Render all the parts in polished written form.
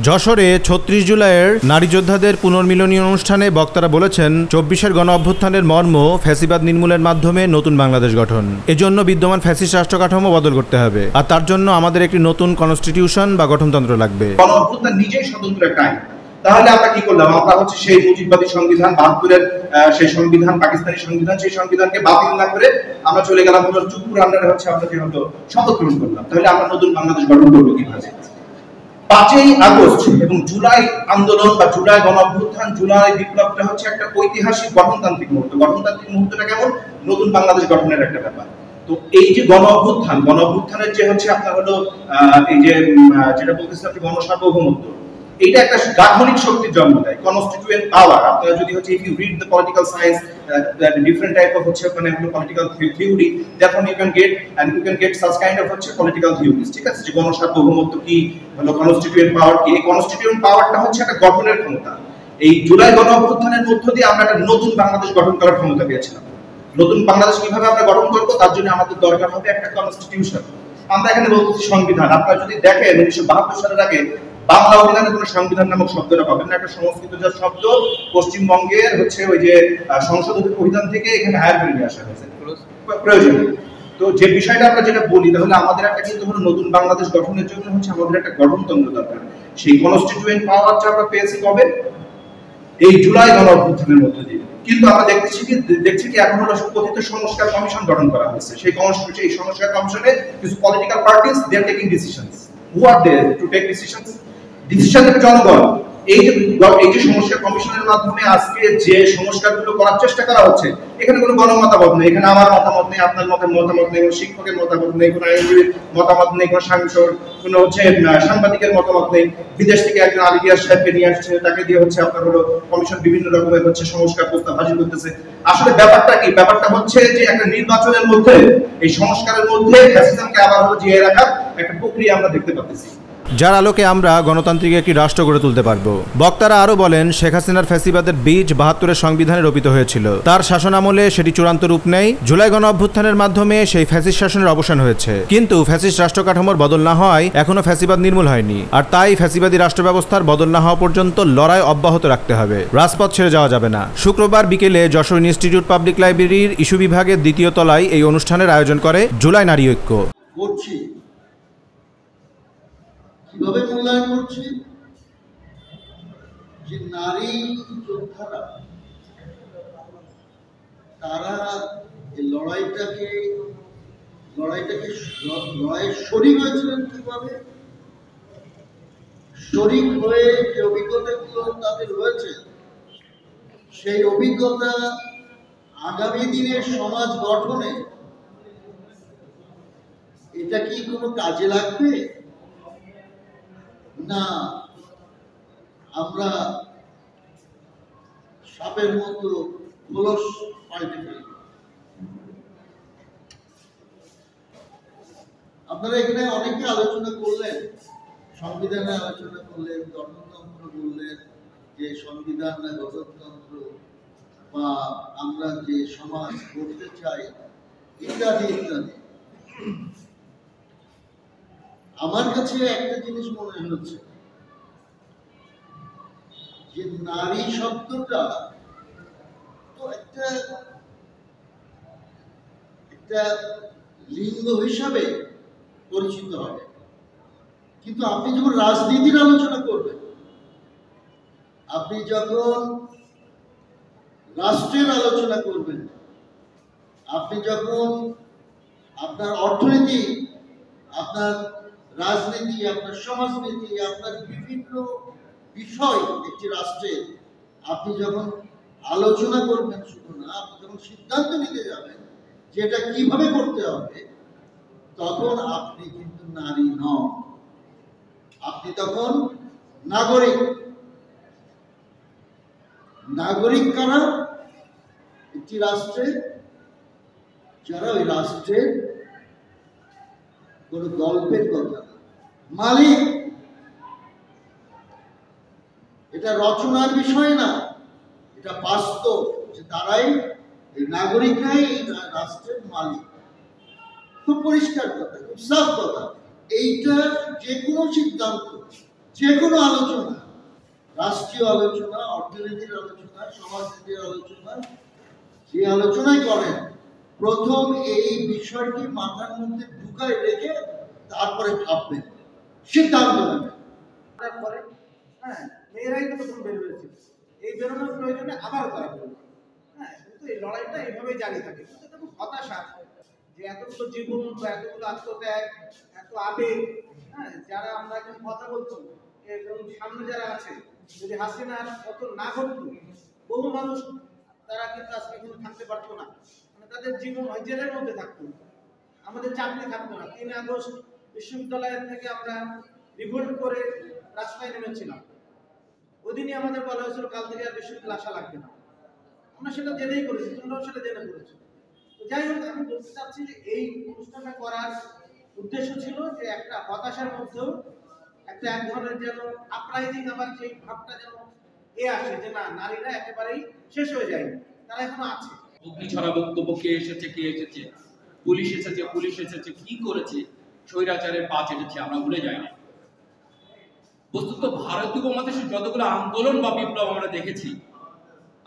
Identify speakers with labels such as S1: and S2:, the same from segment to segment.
S1: যশোরে ৩৬ জুলাইয়ের নারী যোদ্ধাদের পুনর্মিলনী অনুষ্ঠানে বক্তারা বলেছেন ২৪-এর গণ অভ্যুত্থানের মর্ম ফ্যাসিবাদ নির্মূলের মাধ্যমে নতুন বাংলাদেশ গঠন। এজন্য বিদ্যমান ফ্যাসিস্ট রাষ্ট্র কাঠামো বদল করতে হবে, আর তার জন্য আমাদের একটি নতুন কনস্টিটিউশন বা গঠনতন্ত্র লাগবে।
S2: গণ অভ্যুত্থান নিজেই স্বতন্ত্র একটা আইন। তাহলে আমরা কি করলাম? আমরা হচ্ছে সেই মুজিববাদী সংবিধান ৭২-এর সেই সংবিধান, পাকিস্তানি সংবিধান, সেই সংবিধানকে বাতিল না করে আমরা চলে গেলাম হলো চুপুর আন্ডারে হচ্ছে আমরা যে হলো শপথ গ্রহণ করলাম। তাহলে আমরা নতুন বাংলাদেশ গঠন করবো কিভাবে? ৫ই আগস্ট এবং জুলাই আন্দোলন বা জুলাই গণ অভ্যুত্থান, জুলাই বিপ্লবটা হচ্ছে একটা ঐতিহাসিক গঠনতান্ত্রিক মুহূর্ত। গঠনতান্ত্রিক মুহূর্তটা কেমন? নতুন বাংলাদেশ গঠনের একটা ব্যাপার। তো এই যে গণ অভ্যুত্থানের যে হচ্ছে আপনার হলো এই যে যেটা বলতেছেন আপনি গণসার্বভৌমত্ব, এটা একটা গাঠনিক শক্তির জন্ম দেয়, কনস্টিটিউয়েন্ট পাওয়ার। আপনারা যদি হচ্ছে if you read the political science, different type of হচ্ছে মানে হলো political theory, that from you can get such kind of হচ্ছে পলিটিক্যাল থিওরিজ। ঠিক আছে, যে গণসার্বভৌমত্ব কি, হলো কনস্টিটিউয়েন্ট পাওয়ার কি। এই কনস্টিটিউয়েন্ট পাওয়ারটা হচ্ছে একটা গঠনের ক্ষমতা। এই জুলাই গণ অভ্যুত্থানের মধ্য দিয়ে আমরা একটা নতুন বাংলাদেশ গঠন করার ক্ষমতা পেয়েছিলাম। নতুন বাংলাদেশ কিভাবে আমরা গঠন করবো, তার জন্য আমাদের দরকার হবে একটা কনস্টিটিউশন। আমরা এখানে বলতেছি সংবিধান। আপনারা যদি দেখেন ১৯৭২ সালের আগে বাংলা অভিধানে কোনো সংবিধান নামক শব্দটা পাবেন না। একটা সংস্কৃত যা শব্দ পশ্চিমবঙ্গের হচ্ছে ওই যে সংসদ অভিধান থেকে এখানে হায়ার করে নিয়ে আসা হয়েছে প্রয়োজন। তো যে বিষয়টা আমরা যেটা বলি, তাহলে আমাদের একটা কিন্তু হলো নতুন বাংলাদেশ গঠনের জন্য হচ্ছে আমাদের একটা গঠনতন্ত্র দরকার। সেই কনস্টিটিউয়েন্ট পাওয়ারটা আমরা পেয়েছি কবে? এই জুলাই গণ অভ্যুত্থানের মধ্য দিয়ে। কিন্তু আমরা দেখছি কি এখন হলো কথিত সংস্কার কমিশন গঠন করা হয়েছে। সেই সংস্কার কমিশনে কিছু political parties they are taking decisions. Who are they to take decisions? Decision নেবে জনগণ। এই যে সংস্কার কমিশনের মাধ্যমে আজকে যে সংস্কারগুলো করার চেষ্টা করা হচ্ছে, এখানে কোনো গণমতামত নেই, এখানে আমার মতামত নেই, আপনার মতামত নেই, কোনো শিক্ষকের মতামত নেই, কোনো আইনজীবীর মতামত নেই, কোনো কোনো হচ্ছে সাংবাদিকের মতামত নেই। বিদেশ থেকে একজন আলিয়াস সাহেবকে নিয়ে আসছে, তাকে দিয়ে হচ্ছে আপনার হলো কমিশন বিভিন্ন রকমের হচ্ছে সংস্কার প্রস্তাব হাজির করতেছে। আসলে ব্যাপারটা কি? ব্যাপারটা হচ্ছে যে একটা নির্বাচনের মধ্যে, এই সংস্কারের মধ্যে ফ্যাসিজমকে আবার হলো জিয়ে রাখার একটা প্রক্রিয়া আমরা দেখতে পাচ্ছি,
S1: যার আলোকে আমরা গণতান্ত্রিক একটি রাষ্ট্র গড়ে তুলতে পারবো। বক্তারা আরো বলেন, শেখ হাসিনার ফ্যাসিবাদের বীজ ৭২-এর সংবিধানে রোপিত হয়েছিল। তার শাসনামলে সেটি চূড়ান্ত রূপ নেয়। জুলাই গণ অভ্যুত্থানের মাধ্যমে সেই ফ্যাসিস্ট শাসনের অবসান হয়েছে, কিন্তু ফ্যাসিস্ট রাষ্ট্র কাঠামোর বদল না হওয়ায় এখনো ফ্যাসিবাদ নির্মূল হয়নি। আর তাই ফ্যাসিবাদী রাষ্ট্র ব্যবস্থার বদল না হওয়া পর্যন্ত লড়াই অব্যাহত রাখতে হবে, রাজপথ ছেড়ে যাওয়া যাবে না। শুক্রবার বিকেলে যশোর ইনস্টিটিউট পাবলিক লাইব্রেরির ইস্যু বিভাগের ২য় তলায় এই অনুষ্ঠানের আয়োজন করে জুলাই নারী ঐক্য।
S3: কিভাবে মূল্যায়ন করছি? যে নারী যোদ্ধারা তারা এই লড়াইয়ের শরীক হয়েছিলেন। কিভাবে শরীক হয়ে যে অভিজ্ঞতাগুলো তাদের হয়েছে, সেই অভিজ্ঞতা আগামী দিনের সমাজ গঠনে এটা কি কোনো কাজে লাগবে? না আমরা সাপের মতো খোলস পাল্টে ফেলি? আপনারা এখানে অনেকে আলোচনা করলেন, সংবিধানে আলোচনা করলেন, গঠনতন্ত্র বললেন, যে সংবিধান না গঠনতন্ত্র, বা আমরা যে সমাজ গড়তে চাই, ইত্যাদি ইত্যাদি। আমার কাছে একটা জিনিস মনে হচ্ছে যে নারী শব্দটা তো একটা লিঙ্গ হিসাবে পরিচিত হবে, কিন্তু আপনি যখন রাজনীতির আলোচনা করবেন, আপনি যখন রাষ্ট্রের আলোচনা করবেন, আপনি যখন আপনার অর্থনীতি, আপনার রাজনীতি, আপনার সমাজনীতি, আপনার বিভিন্ন বিষয় একটি রাষ্ট্রের আপনি যখন আলোচনা করবেন, শুধু না, আপনি যখন সিদ্ধান্ত নিতে যাবেন যে এটা কিভাবে করতে হবে, তখন আপনি কিন্তু নারী নন, আপনি তখন নাগরিক। নাগরিক কারা? একটি রাষ্ট্রে যারা ওই রাষ্ট্রের কোন গল্পের কথা, মালিক। এটা রচনার বিষয় না, এটা বাস্তব যে তারাই, এই নাগরিকরাই এই রাষ্ট্রের মালিক। খুব পরিষ্কার কথা, খুব সাফ কথা। এইটা যে কোনো সিদ্ধান্ত যে কোনো আলোচনা, রাষ্ট্রীয় আলোচনা, অর্থনীতির আলোচনা, সমাজনীতির আলোচনা, যে আলোচনাই করেন প্রথম এই বিষয়টি মাথার মধ্যে ঢুকায় রেখে তারপরে ভাববেন, সিদ্ধান্ত নেবেন।
S4: তারপরে মেয়েরাই তো প্রথম বের হয়েছে, এই বেরোনোর প্রয়োজনে আবারও তারা বেরোবে। কিন্তু এই লড়াইটা এইভাবেই জারি থাকে। কিন্তু খুব হতাশা যে এতগুলো জীবন, এতগুলো আত্মত্যাগ, এত আবেগ, যারা আমরা এখন কথা বলতো এবং সামনে যারা আছে, যদি হাসিনার কত না ঘটতো, বহু মানুষ তারা কিন্তু আজকে এখানে থাকতে পারতো না। মানে তাদের জীবন ওই জেলের মধ্যে থাকতো, আমাদের চাকরি থাকতো না। 3 আগস্ট বিশ্ববিদ্যালয়ের থেকে আমরা রিভোল্ট করে রাস্তায় নেমেছিলাম। ওদিনই আমাদের বলা হয়েছিল কাল থেকে আর বিশ্ববিদ্যালয় আসা লাগবে না। আমরা সেটা জেনেই করেছি, তোমরাও সেটা জেনে করেছো। তো যাই হোক, আমি বলতে চাচ্ছি যে এই অনুষ্ঠানটা করার উদ্দেশ্য ছিল যে একটা হতাশার মধ্যেও একটা এক ধরনের যেন আপরাইজিং, আবার সেই ভাবটা যেন আসে যে না, নারীরা একেবারেই শেষ হয়ে যায়নি, তারা এখনো আছে।
S5: অগ্নিছড়া বক্তব্য কে এসেছে, পুলিশ এসেছে, কি করেছে, স্বৈরাচারের পা চেটেছে, আমরা ভুলে যাই না। বস্তুত ভারতীয় উপমহাদেশে যতগুলো আন্দোলন বা বিপ্লব আমরা দেখেছি,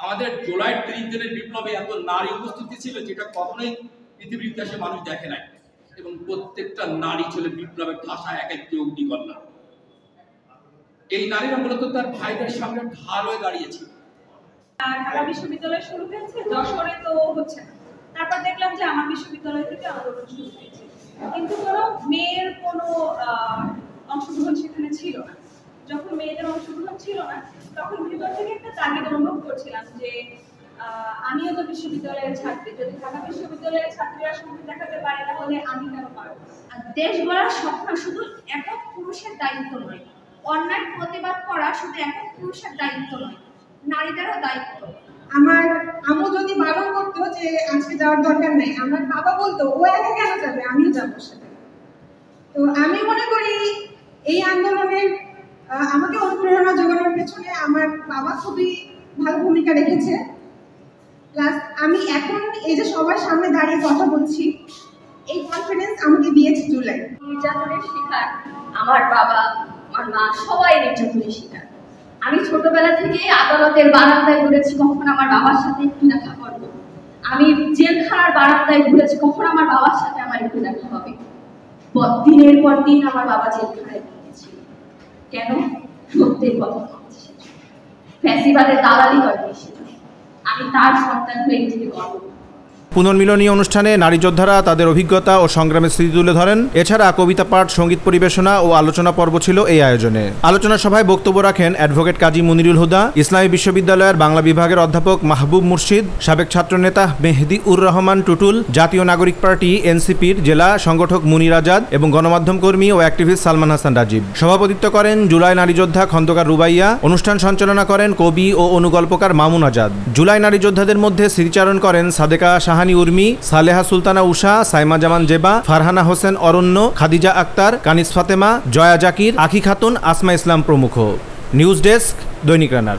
S5: আমাদের জুলাই 30 দিনের বিপ্লবে এত নারী উপস্থিতি ছিল যেটা কখনোই পৃথিবীর ইতিহাসে মানুষ দেখে নাই। এবং প্রত্যেকটা নারী ছিল বিপ্লবের ঠাসা এক একটি অগ্নিকন্যা। এই নারীরা মূলত তার ভাইদের সামনে ঢাল হয়ে দাঁড়িয়েছে।
S6: ঢাকা বিশ্ববিদ্যালয় শুরু হয়েছে, যশোরে তো হচ্ছে না। তারপর দেখলাম যে আমার বিশ্ববিদ্যালয় থেকে আন্দোলন শুরু হয়েছে, কিন্তু কোনো মেয়ের কোনো অংশগ্রহণ সেখানে ছিল না। যখন মেয়েদের অংশগ্রহণ ছিল না, তখন ভিতর থেকে একটা তাগিদ অনুভব করছিলাম যে আমিও তো বিশ্ববিদ্যালয়ের ছাত্রী, যদি ঢাকা বিশ্ববিদ্যালয়ের ছাত্রীরা সামনে দেখাতে পারে তাহলে আমি কেন পারবো।
S7: দেশ গড়ার স্বপ্ন শুধু একক পুরুষের দায়িত্ব নয়, অন্যায় প্রতিবাদ করা শুধু একক পুরুষের দায়িত্ব নয়, নারীদেরও দায়িত্ব।
S8: আমার আম্মু যদি বারণ করতো যে আজকে যাওয়ার দরকার নেই, আমার বাবা বলতো ও একা কেন যাবে, আমিও যাবো সাথে। তো আমি মনে করি এই আন্দোলনের আমাকে অনুপ্রেরণা যোগানোর পেছনে আমার বাবা খুবই ভালো ভূমিকা রেখেছে। প্লাস আমি এখন এই যে সবার সামনে দাঁড়িয়ে কথা বলছি, এই কনফিডেন্স আমাকে দিয়েছে জুলাই।
S7: নির্যাতনের শিকার আমার বাবা, আমার মা, সবাই নির্যাতনের শিকার। আমি ছোটবেলা থেকে আদালতের বারান্দায় ঘুরেছি কখন আমার বাবার সাথে একটু দেখা করবো, আমি জেলখানার বারান্দায় ঘুরেছি কখন আমার বাবার সাথে আমার একটু দেখা হবে। দিনের পর দিন আমার বাবা জেলখানায় গিয়েছিল, কেন? সত্যের কথা বলছি, ফ্যাসিবাদের দালালি করেনি সে। আমি তার সন্তান হয়ে নিজেকে গর্ব করি।
S1: পুনর্মিলনী অনুষ্ঠানে নারী যোদ্ধারা তাদের অভিজ্ঞতা ও সংগ্রামের স্মৃতি তুলে ধরেন। এছাড়া কবিতা পাঠ, সঙ্গীত পরিবেশনা ও আলোচনা পর্ব ছিল এই আয়োজনে। আলোচনা সভায় বক্তব্য রাখেন অ্যাডভোকেট কাজী মুনিরুল হুদা, ইসলামী বিশ্ববিদ্যালয়ের বাংলা বিভাগের অধ্যাপক মাহবুব মুর্শিদ, সাবেক ছাত্রনেতা মেহেদি উর রহমান টুটুল, জাতীয় নাগরিক পার্টি এনসিপির জেলা সংগঠক মুনির আজাদ এবং গণমাধ্যম কর্মী ও অ্যাক্টিভিস্ট সালমান হাসান রাজীব। সভাপতিত্ব করেন জুলাই নারী যোদ্ধা খন্দকার রুবাইয়া। অনুষ্ঠান সঞ্চালনা করেন কবি ও অনুগল্পকার মামুন আজাদ। জুলাই নারী যোদ্ধাদের মধ্যে স্মৃতিচারণ করেন সাদেকা উর্মি, সালেহা সুলতানা উষা, সাইমা জামান জেবা, ফারহানা হোসেন অরণ্য, খাদিজা আক্তার, কানিস ফাতেমা, জয়া জাকির, আখি খাতুন, আসমা ইসলাম প্রমুখ। নিউজ ডেস্ক, দৈনিক রানার।